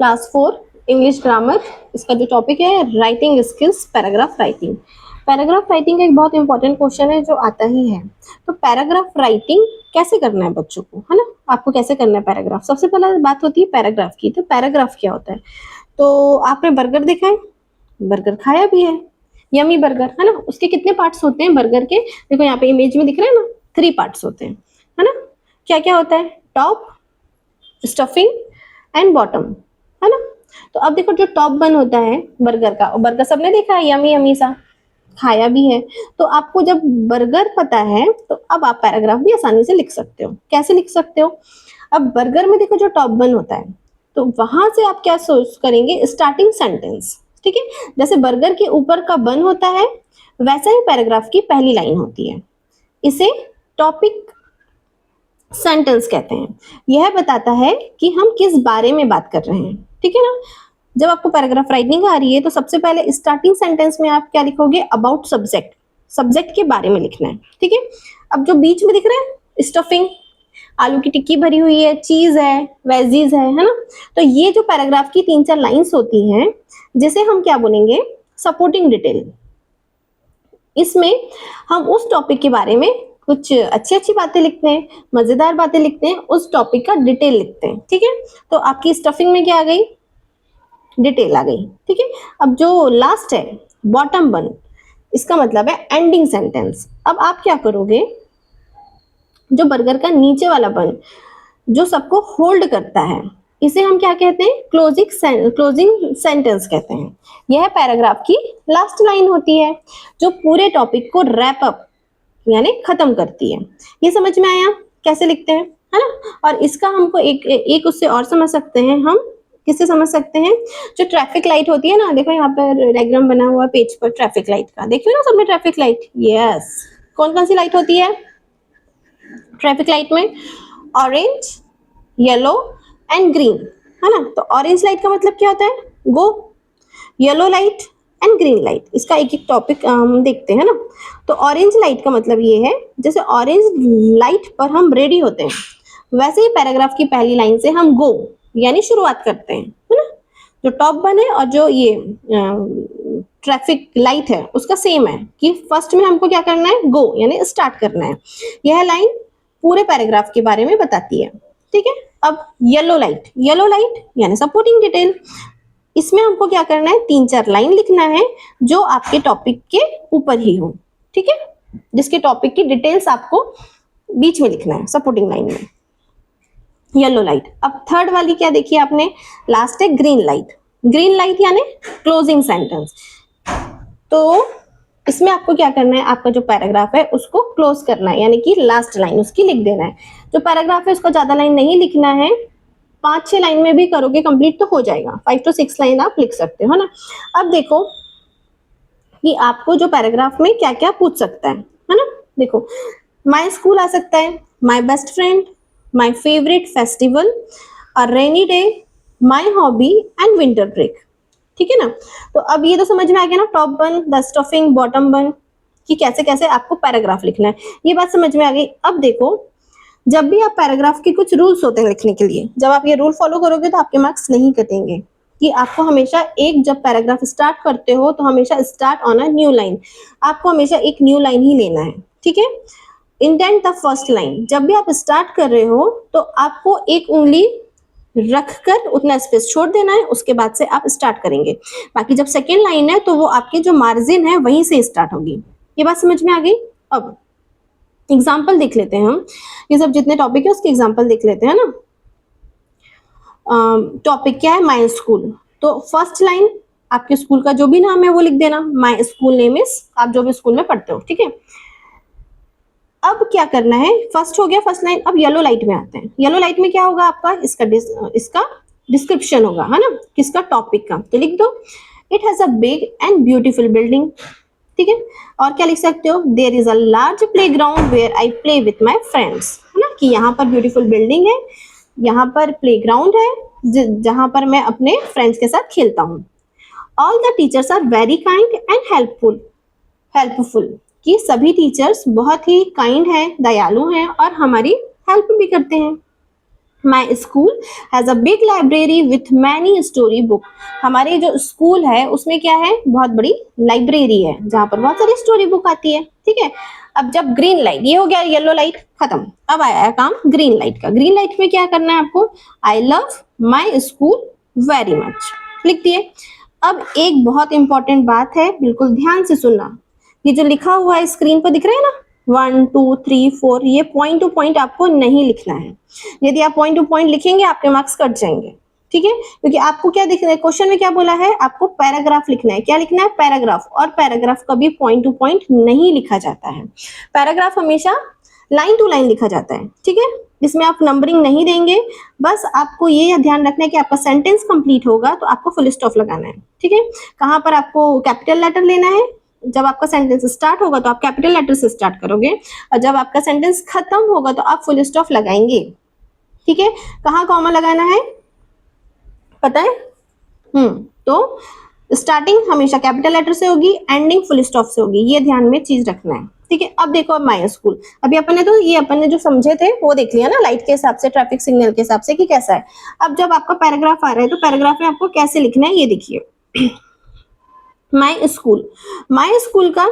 Class 4 English grammar. इसका जो topic है writing skills, paragraph writing. Paragraph writing का एक बहुत इंपॉर्टेंट क्वेश्चन है जो आता ही है। तो पैराग्राफ राइटिंग कैसे करना है बच्चों को, है ना, आपको कैसे करना है पैराग्राफ। सबसे पहला बात होती है पैराग्राफ की। तो पैराग्राफ क्या होता है? तो आपने बर्गर देखा है, बर्गर खाया भी है, यमी बर्गर, है ना। उसके कितने पार्ट्स होते हैं बर्गर के? देखो यहाँ पे इमेज में दिख रहे हैं ना, 3 पार्ट्स होते हैं, है ना। क्या क्या होता है? टॉप, स्टफिंग एंड बॉटम, है ना। तो अब देखो जो टॉप बन होता है बर्गर का, और बर्गर सबने देखा है, यमी यमी सा खाया भी है। तो आपको जब बर्गर पता है तो अब आप पैराग्राफ भी आसानी से लिख सकते हो। कैसे लिख सकते हो? अब बर्गर में देखो जो टॉप बन होता है, तो वहां से आप क्या सोच करेंगे? स्टार्टिंग सेंटेंस, ठीक है। जैसे बर्गर के ऊपर का बन होता है वैसा ही पैराग्राफ की पहली लाइन होती है। इसे टॉपिक सेंटेंस कहते हैं। यह बताता है कि हम किस बारे में बात कर रहे हैं, ठीक है ना। जब आपको पैराग्राफ राइटिंग आ रही है तो सबसे पहले स्टार्टिंग सेंटेंस में आप क्या लिखोगे? अबाउट सब्जेक्ट, सब्जेक्ट के बारे में लिखना है, ठीक है। अब जो बीच में दिख रहा है स्टफिंग, आलू की टिक्की भरी हुई है, चीज है, वेजीज है ना। तो ये जो पैराग्राफ की 3-4 लाइंस होती हैं जिसे हम क्या बोलेंगे? Supporting detail. इसमें हम उस टॉपिक के बारे में कुछ अच्छी अच्छी बातें लिखते हैं, मजेदार बातें लिखते हैं, उस टॉपिक का डिटेल लिखते हैं, ठीक है। तो आपकी स्टफिंग में क्या आ गई? डिटेल आ गई, ठीक है। अब जो लास्ट है बॉटम बन, इसका मतलब है एंडिंग सेंटेंस। अब आप क्या करोगे? जो बर्गर का नीचे वाला बन जो सबको होल्ड करता है, इसे हम क्या कहते हैं? क्लोजिंग सेंटेंस कहते हैं। यह पैराग्राफ की लास्ट लाइन होती है जो पूरे टॉपिक को रैप अप यानी खत्म करती है। ये समझ में आया कैसे लिखते हैं, है ना। और इसका हमको एक उससे और समझ सकते हैं हम। किससे समझ सकते हैं? जो ट्रैफिक लाइट होती है ना, देखो यहाँ पर डायग्राम बना हुआ पेज पर ट्रैफिक लाइट का, देखियो ना सबने ट्रैफिक लाइट। यस, कौन कौन सी लाइट होती है ट्रैफिक लाइट में? ऑरेंज, येलो एंड ग्रीन, है ना। तो ऑरेंज लाइट का मतलब क्या होता है? Go. Yellow light and green light, इसका एक एक टॉपिक हम देखते हैं ना। तो ऑरेंज लाइट का मतलब ये है जैसे ऑरेंज लाइट पर हम रेडी होते हैं, वैसे ही पैराग्राफ की पहली लाइन से हम गो यानी शुरुआत करते हैं, है ना। जो टॉप बन है और जो ये ट्रैफिक लाइट है उसका सेम है कि फर्स्ट में हमको क्या करना है? गो यानी स्टार्ट करना है। यह लाइन पूरे पैराग्राफ के बारे में बताती है, ठीक है। अब येलो लाइट यानी सपोर्टिंग डिटेल। इसमें हमको क्या करना है? 3-4 लाइन लिखना है जो आपके टॉपिक के ऊपर ही हो, ठीक है, जिसके टॉपिक की डिटेल्स आपको बीच में लिखना है सपोर्टिंग लाइन में। Yellow light. अब थर्ड वाली क्या देखी आपने? लास्ट है ग्रीन लाइट यानी क्लोजिंग सेंटेंस। तो इसमें आपको क्या करना है? आपका जो पैराग्राफ है उसको क्लोज करना है, यानी कि लास्ट लाइन उसकी लिख देना है। जो पैराग्राफ है उसका ज्यादा लाइन नहीं लिखना है, 5-6 लाइन में भी करोगे कंप्लीट तो हो जाएगा। 5 to 6 लाइन आप लिख सकते हो ना। अब देखो कि आपको जो पैराग्राफ में क्या क्या पूछ सकता है ना। देखो, माई स्कूल आ सकता है, my best friend, my favourite festival, a rainy day, my hobby and winter break, ठीक है ना। तो अब ये तो समझ में आ गया ना, टॉप बन, द स्टफिंग, बॉटम बन, कि कैसे कैसे आपको पैराग्राफ लिखना है। ये बात समझ में आ गई। अब देखो, जब भी आप पैराग्राफ के कुछ रूल्स होते हैं लिखने के लिए, जब आप ये रूल फॉलो करोगे तो आपके मार्क्स नहीं कटेंगे। कि आपको हमेशा जब पैराग्राफ स्टार्ट करते हो तो हमेशा start on a new line, आपको हमेशा एक न्यू लाइन ही लेना है, ठीक है। इंडेंट द फर्स्ट लाइन, जब भी आप स्टार्ट कर रहे हो तो आपको एक उंगली रखकर उतना स्पेस छोड़ देना है, उसके बाद से आप स्टार्ट करेंगे। बाकी जब सेकेंड लाइन है तो वो आपके जो मार्जिन है वहीं से स्टार्ट होगी। ये बात समझ में आ गई। अब एग्जाम्पल देख लेते हैं हम, ये सब जितने टॉपिक है उसके एग्जाम्पल देख लेते हैं ना। टॉपिक क्या है? My school. तो फर्स्ट लाइन आपके स्कूल का जो भी नाम है वो लिख देना, माई स्कूल नेम इज, आप जो भी स्कूल में पढ़ते हो, ठीक है। अब क्या करना है? फर्स्ट हो गया फर्स्ट लाइन। अब येलो लाइट में आते हैं। येलो लाइट में क्या होगा आपका? इसका डिस्क्रिप्शन होगा, है ना, किसका? टॉपिक का। तो लिख दो, it has a big and beautiful building, ठीक है। और क्या लिख सकते हो? There is a large play ground where I play with my friends, है ना, कि यहाँ पर ब्यूटीफुल बिल्डिंग है, यहाँ पर प्ले ग्राउंड है जहां पर मैं अपने फ्रेंड्स के साथ खेलता हूँ। All the teachers are very kind and helpful, कि सभी टीचर्स बहुत ही काइंड हैं, दयालु हैं और हमारी हेल्प भी करते हैं। My school has a big library with many story book. हमारे जो स्कूल है उसमें क्या है, बहुत बड़ी लाइब्रेरी है जहां पर बहुत सारी स्टोरी बुक आती है। ठीक है, अब जब ग्रीन लाइट, ये हो गया येलो लाइट खत्म, अब आया है काम ग्रीन लाइट का। ग्रीन लाइट में क्या करना है आपको, I love my school very much लिख दिए। अब एक बहुत इंपॉर्टेंट बात है, बिल्कुल ध्यान से सुनना। ये जो लिखा हुआ है स्क्रीन पर दिख रहा है ना, 1 2 3 4, ये पॉइंट टू पॉइंट आपको नहीं लिखना है। यदि आप पॉइंट टू पॉइंट लिखेंगे आपके मार्क्स कट जाएंगे। ठीक है, क्योंकि आपको क्या दिख रहा है, क्वेश्चन में क्या बोला है, आपको पैराग्राफ लिखना है। क्या लिखना है, पैराग्राफ। और पैराग्राफ कभी पॉइंट टू पॉइंट नहीं लिखा जाता है, पैराग्राफ हमेशा लाइन टू लाइन लिखा जाता है। ठीक है, इसमें आप नंबरिंग नहीं देंगे, बस आपको ये ध्यान रखना है कि आपका सेंटेंस कंप्लीट होगा तो आपको फुल स्टॉप लगाना है। ठीक है, कहाँ पर आपको कैपिटल लेटर लेना है, जब आपका सेंटेंस स्टार्ट होगा तो आप कैपिटल लेटर से स्टार्ट करोगे, और जब आपका सेंटेंस खत्म होगा तो आप फुल स्टॉप लगाएंगे। ठीक है, कहाँ कॉमा लगाना है पता है, तो स्टार्टिंग हमेशा कैपिटल लेटर से होगी, एंडिंग फुल स्टॉप से होगी, ये ध्यान में चीज रखना है। ठीक है, अब देखो, अब माई स्कूल, अभी अपन ने तो ये अपन ने जो समझे थे वो देख लिया ना, लाइट के हिसाब से, ट्रैफिक सिग्नल के हिसाब से कि कैसा है। अब जब आपका पैराग्राफ आ रहा है तो पैराग्राफ में आपको कैसे लिखना है ये देखिए। माई स्कूल, माई स्कूल का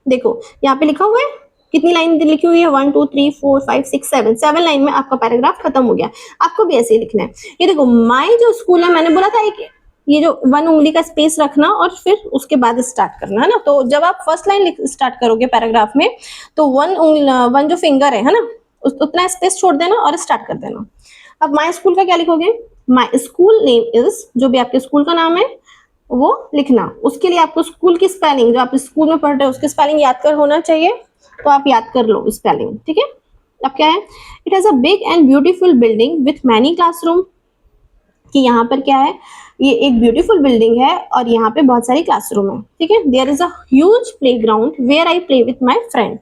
देखो यहाँ पे लिखा हुआ है, कितनी लाइन लिखी हुई है, 1 2 3 4 5 6 7, 7 लाइन में आपका पैराग्राफ खत्म हो गया। आपको भी ऐसे ही लिखना है। ये देखो, माई जो स्कूल है, मैंने बोला था एक ये जो 1 उंगली का स्पेस रखना और फिर उसके बाद स्टार्ट करना है ना। तो जब आप फर्स्ट लाइन स्टार्ट करोगे पैराग्राफ में तो 1 जो फिंगर है ना, उतना स्पेस छोड़ देना और स्टार्ट कर देना। अब माई स्कूल का क्या लिखोगे, माई स्कूल नेम इज, जो भी आपके स्कूल का नाम है वो लिखना। उसके लिए आपको स्कूल की स्पेलिंग, जो आप स्कूल में पढ़ रहे हो उसकी स्पेलिंग याद कर होना चाहिए, तो आप याद कर लो स्पेलिंग। ठीक है, अब क्या है, it has a big and beautiful building with many classroom, कि यहाँ पर क्या है, ये एक ब्यूटीफुल बिल्डिंग है और यहाँ पे बहुत सारी क्लासरूम है। ठीक है, there is a huge play ground where I play with my friend,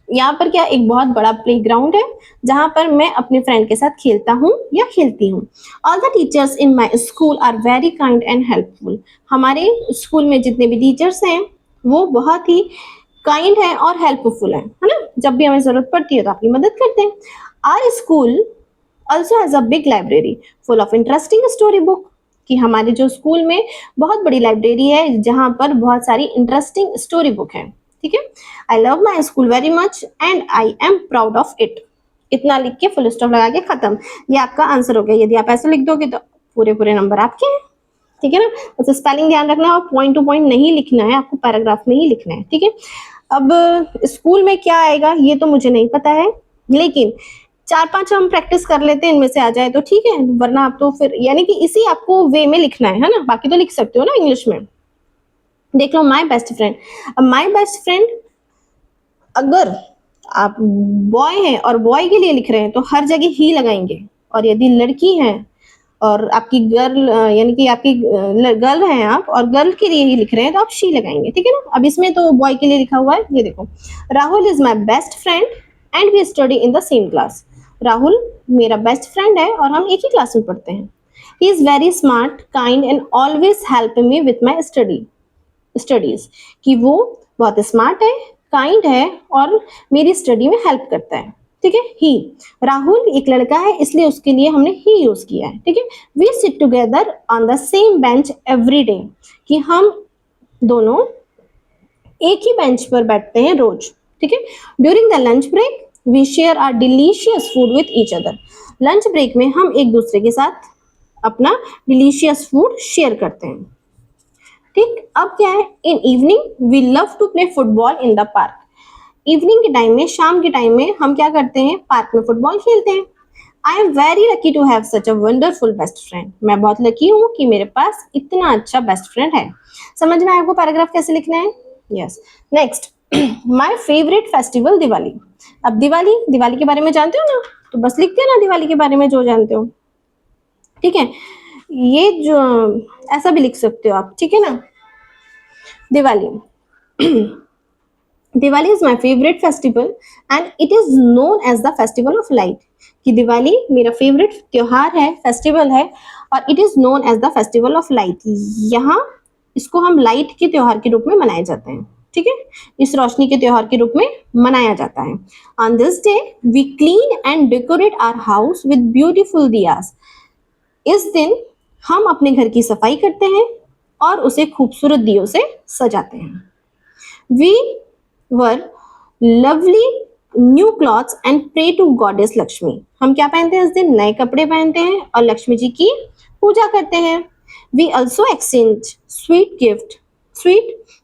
यहाँ पर क्या एक बहुत बड़ा प्लेग्राउंड है जहां पर मैं अपने फ्रेंड के साथ खेलता हूँ या खेलती हूँ। All the teachers in my school are very kind and helpful, हमारे स्कूल में जितने भी टीचर्स हैं वो बहुत ही काइंड है और हेल्पफुल है ना, जब भी हमें जरूरत पड़ती है तो आपकी मदद करते हैं। Our school also has a big library full of interesting story book, कि हमारे जो स्कूल में बहुत बड़ी लाइब्रेरी है जहां पर बहुत सारी इंटरेस्टिंग स्टोरी बुक है। ठीक है, I love my school very much and I am proud of it, इतना लिख के फुल स्टॉप लगा के खत्म। ये आपका आंसर हो गया। यदि आप ऐसे लिख दोगे तो पूरे पूरे नंबर आपके हैं। ठीक है ना, तो स्पेलिंग ध्यान रखना है और पॉइंट टू पॉइंट नहीं लिखना है, आपको पैराग्राफ में ही लिखना है। ठीक है, अब स्कूल में क्या आएगा ये तो मुझे नहीं पता है, लेकिन 4 5 हम प्रैक्टिस कर लेते हैं, इनमें से आ जाए तो ठीक है, वरना आप तो फिर यानी कि इसी आपको वे में लिखना है ना, बाकी तो लिख सकते हो ना इंग्लिश में। देख लो, माई बेस्ट फ्रेंड, अब माई बेस्ट फ्रेंड अगर आप बॉय हैं और बॉय के लिए लिख रहे हैं तो हर जगह ही लगाएंगे, और यदि लड़की है और आपकी गर्ल यानी कि आपकी गर्ल है आप और गर्ल के लिए ही लिख रहे हैं तो आप शी लगाएंगे। ठीक है ना, अब इसमें तो बॉय के लिए लिखा हुआ है, ये देखो, Rahul is my best friend and we study in the same class, Rahul मेरा बेस्ट फ्रेंड है और हम एक ही क्लास में पढ़ते हैं। He is very smart kind and always help me with my studies, कि वो बहुत स्मार्ट है, काइंड है और मेरी स्टडी में हेल्प करता है। ठीक है, ही, राहुल एक लड़का है इसलिए उसके लिए हमने ही यूज किया है। ठीक है, we sit together on the same bench every day, कि हम दोनों एक ही बेंच पर बैठते हैं रोज। ठीक है, during the lunch break we share our delicious food with each other, lunch break में हम एक दूसरे के साथ अपना डिलीशियस फूड शेयर करते हैं। ठीक, अब क्या है, in evening we love to play football in the park, evening के टाइम में, शाम के टाइम में हम क्या करते हैं, पार्क में फुटबॉल खेलते हैं। I am very lucky to have such a wonderful best friend, मैं बहुत लकी हूँ कि मेरे पास इतना अच्छा बेस्ट फ्रेंड है। समझ में आया आपको पैराग्राफ कैसे लिखना है? यस, नेक्स्ट, माई फेवरेट फेस्टिवल दिवाली। अब दिवाली, दिवाली के बारे में जानते हो ना, तो बस लिखते हैं ना दिवाली के बारे में जो जानते हो। ठीक है, ये जो ऐसा भी लिख सकते हो आप। ठीक है ना, Diwali Diwali is my favourite festival and it is known as the festival of light, कि दिवाली मेरा फेवरेट त्योहार है, फेस्टिवल है, और it is known as the festival of light, यहाँ इसको हम लाइट के त्योहार के रूप में मनाए जाते हैं। ठीक है, इस रोशनी के त्योहार के रूप में मनाया जाता है। On this day we clean and decorate our house with beautiful diyas. इस दिन हम अपने घर की सफाई करते हैं और उसे खूबसूरत दियों से सजाते हैं। We wear lovely new clothes and pray to goddess Lakshmi. हम क्या पहनते हैं इस दिन? नए कपड़े पहनते हैं और लक्ष्मी जी की पूजा करते हैं। We also exchange sweet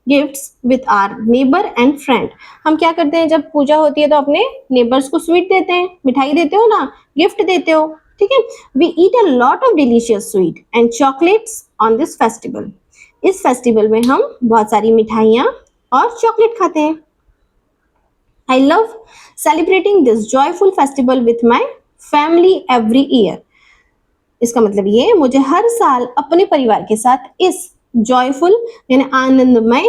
gifts with our neighbour and friend. हम क्या करते हैं जब पूजा होती है तो अपने नेबर्स को स्वीट देते हैं, मिठाई देते हो ना, गिफ्ट देते हो, ठीक है। We eat a lot of delicious sweet and chocolates on this festival. इस फेस्टिवल में हम बहुत सारी मिठाइयाँ और चॉकलेट खाते हैं। I love celebrating this joyful festival with my family every year. इसका मतलब ये मुझे हर साल अपने परिवार के साथ इस जॉयफुल यानी आनंदमय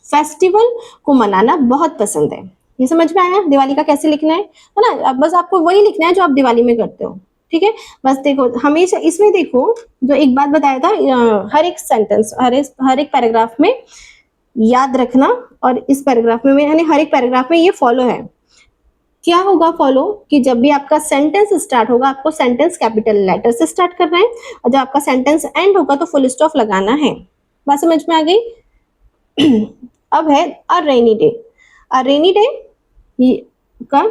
फेस्टिवल को मनाना बहुत पसंद है। ये समझ में आया दिवाली का कैसे लिखना है ना? अब बस आपको वही लिखना है जो आप दिवाली में करते हो, ठीक है। बस देखो हमेशा इसमें देखो जो एक बात बताया था, हर एक सेंटेंस हर एक पैराग्राफ में याद रखना, और इस पैराग्राफ में यानी हर एक पैराग्राफ में ये फॉलो है। क्या होगा फॉलो कि जब भी आपका सेंटेंस स्टार्ट होगा आपको सेंटेंस कैपिटल लेटर से स्टार्ट करना है, और जब आपका सेंटेंस एंड होगा तो फुल स्टॉप लगाना है। बात समझ में आ गई? अब है अ रेनी डे। अ रेनी डे का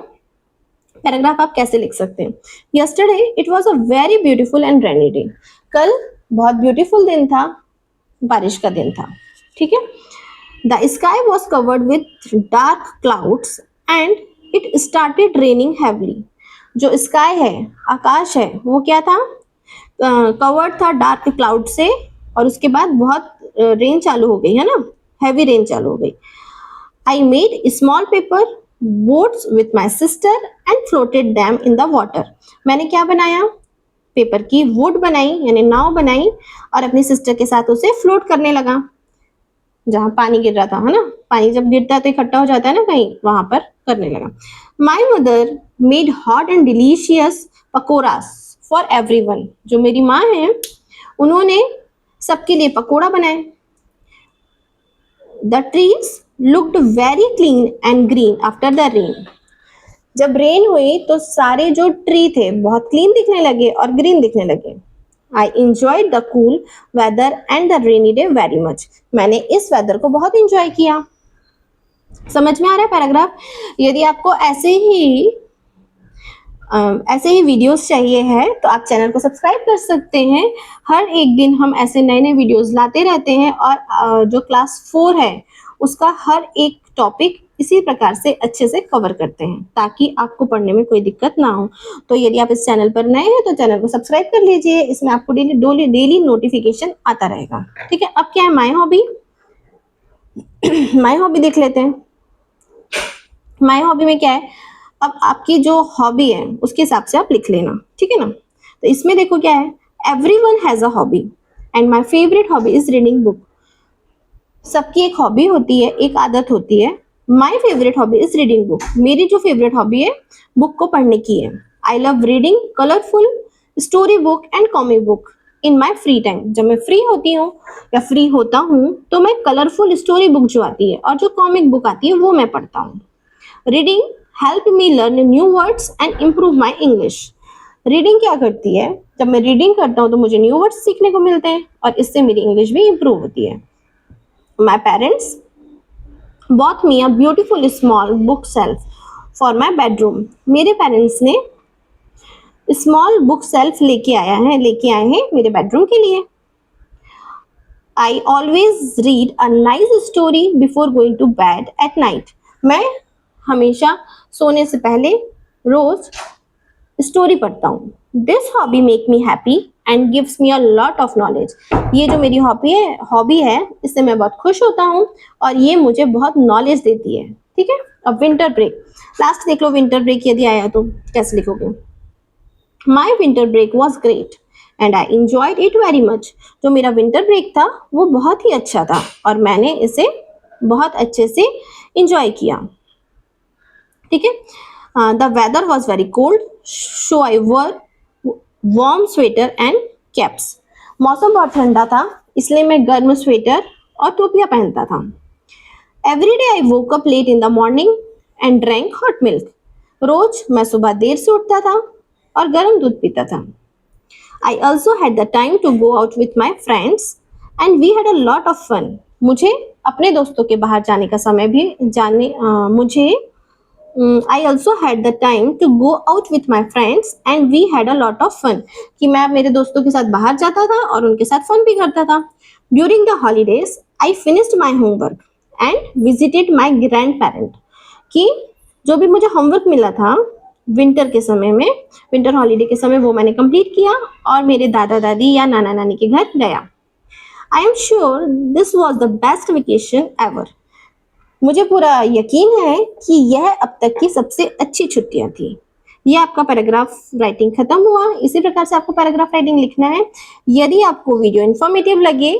पैराग्राफ आप कैसे लिख सकते हैं? Yesterday it was a very beautiful and rainy day. कल बहुत ब्यूटीफुल दिन था, बारिश का दिन था, ठीक है। The sky was covered with dark clouds and it started raining heavily. जो स्काई है, आकाश है, वो क्या था? कवर्ड था डार्क क्लाउड से, और उसके बाद बहुत रेन चालू हो गई है ना, हैवी रेन चालू हो गई। I made small paper boats with my sister and floated them in the water. मैंने क्या बनाया? पेपर की वुड बनाई यानी नाव बनाई और अपनी सिस्टर के साथ उसे फ्लोट करने लगा। जहां पानी गिर रहा था, है ना, पानी जब गिरता है तो इकट्ठा हो जाता है ना कहीं, वहां पर करने लगा। My mother made hot and delicious pakoras for everyone. जो मेरी माँ है उन्होंने सबके लिए पकोड़ा बनाए। The trees looked very clean and green after the rain. जब रेन हुई तो सारे जो ट्री थे बहुत क्लीन दिखने लगे और ग्रीन दिखने लगे। I enjoyed the cool weather and the rainy day very much. मैंने इस वेदर को बहुत इंजॉय किया। समझ में आ रहा है पैराग्राफ? यदि आपको ऐसे ही वीडियोस चाहिए है तो आप चैनल को सब्सक्राइब कर सकते हैं। हर एक दिन हम ऐसे नए नए वीडियोस लाते रहते हैं, और जो क्लास 4 है उसका हर एक टॉपिक इसी प्रकार से अच्छे से कवर करते हैं ताकि आपको पढ़ने में कोई दिक्कत ना हो। तो यदि आप इस चैनल पर नए हैं तो चैनल को सब्सक्राइब कर लीजिए, इसमें आपको डेली नोटिफिकेशन आता रहेगा, ठीक है। अब क्या है माय हॉबी? माय हॉबी देख लेते हैं। माय हॉबी में क्या है? अब आपकी जो हॉबी है उसके हिसाब से आप लिख लेना, ठीक है ना। तो इसमें देखो क्या है, everyone has a hobby and my favourite hobby is reading book. सबकी एक हॉबी होती है, एक आदत होती है। My favourite hobby is reading book. मेरी जो फेवरेट हॉबी है बुक को पढ़ने की है। I love reading colourful story book and comic book in my free time. जब मैं फ्री होती हूँ या फ्री होता हूँ तो मैं कलरफुल स्टोरी बुक जो आती है और जो कॉमिक बुक आती है वो मैं पढ़ता हूँ। Reading help me learn new words and improve my English. Reading क्या करती है? जब मैं रीडिंग करता हूँ तो मुझे न्यू वर्ड्स सीखने को मिलते हैं और इससे मेरी इंग्लिश भी इम्प्रूव होती है। My parents bought me a beautiful small bookshelf for my bedroom. मेरे पेरेंट्स ने स्मॉल बुक सेल्फ लेके आए हैं मेरे बेडरूम के लिए। I always read a nice story before going to bed at night. मैं हमेशा सोने से पहले रोज स्टोरी पढ़ता हूँ। This hobby make me happy and gives me a lot of knowledge. ये जो मेरी हॉबी है इससे मैं बहुत खुश होता हूँ और ये मुझे बहुत नॉलेज देती है, ठीक है। अब विंटर ब्रेक लास्ट देख लो। विंटर ब्रेक यदि आया तो कैसे लिखोगे? My winter break was great and I enjoyed it very much. जो मेरा विंटर ब्रेक था वो बहुत ही अच्छा था और मैंने इसे बहुत अच्छे से इंजॉय किया, ठीक है। The weather was very cold so I wore warm sweater and caps. मौसम बहुत ठंडा था इसलिए मैं गर्म स्वेटर और टोपियां पहनता था। Every day I woke up late in the morning and drank hot milk. रोज मैं सुबह देर से उठता था और गर्म दूध पीता था। I also had the time to go out with my friends and we had a lot of fun. मुझे अपने दोस्तों के बाहर जाने का समय भी जाने मुझे I also had the time to go out with my friends and we had a lot of fun, कि मैं मेरे दोस्तों के साथ बाहर जाता था और उनके साथ फन भी करता था। During the holidays I finished my homework and visited my grand parent, कि जो भी मुझे होमवर्क मिला था विंटर के समय में, विंटर हॉलीडे के समय, वो मैंने कंप्लीट किया और मेरे दादा दादी या नाना नानी के घर गया। I am sure this was the best vacation ever. मुझे पूरा यकीन है कि यह अब तक की सबसे अच्छी छुट्टियां थी। ये आपका पैराग्राफ राइटिंग खत्म हुआ। इसी प्रकार से आपको पैराग्राफ राइटिंग लिखना है। यदि आपको वीडियो इन्फॉर्मेटिव लगे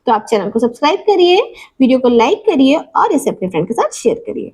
तो आप चैनल को सब्सक्राइब करिए, वीडियो को लाइक करिए और इसे अपने फ्रेंड के साथ शेयर करिए।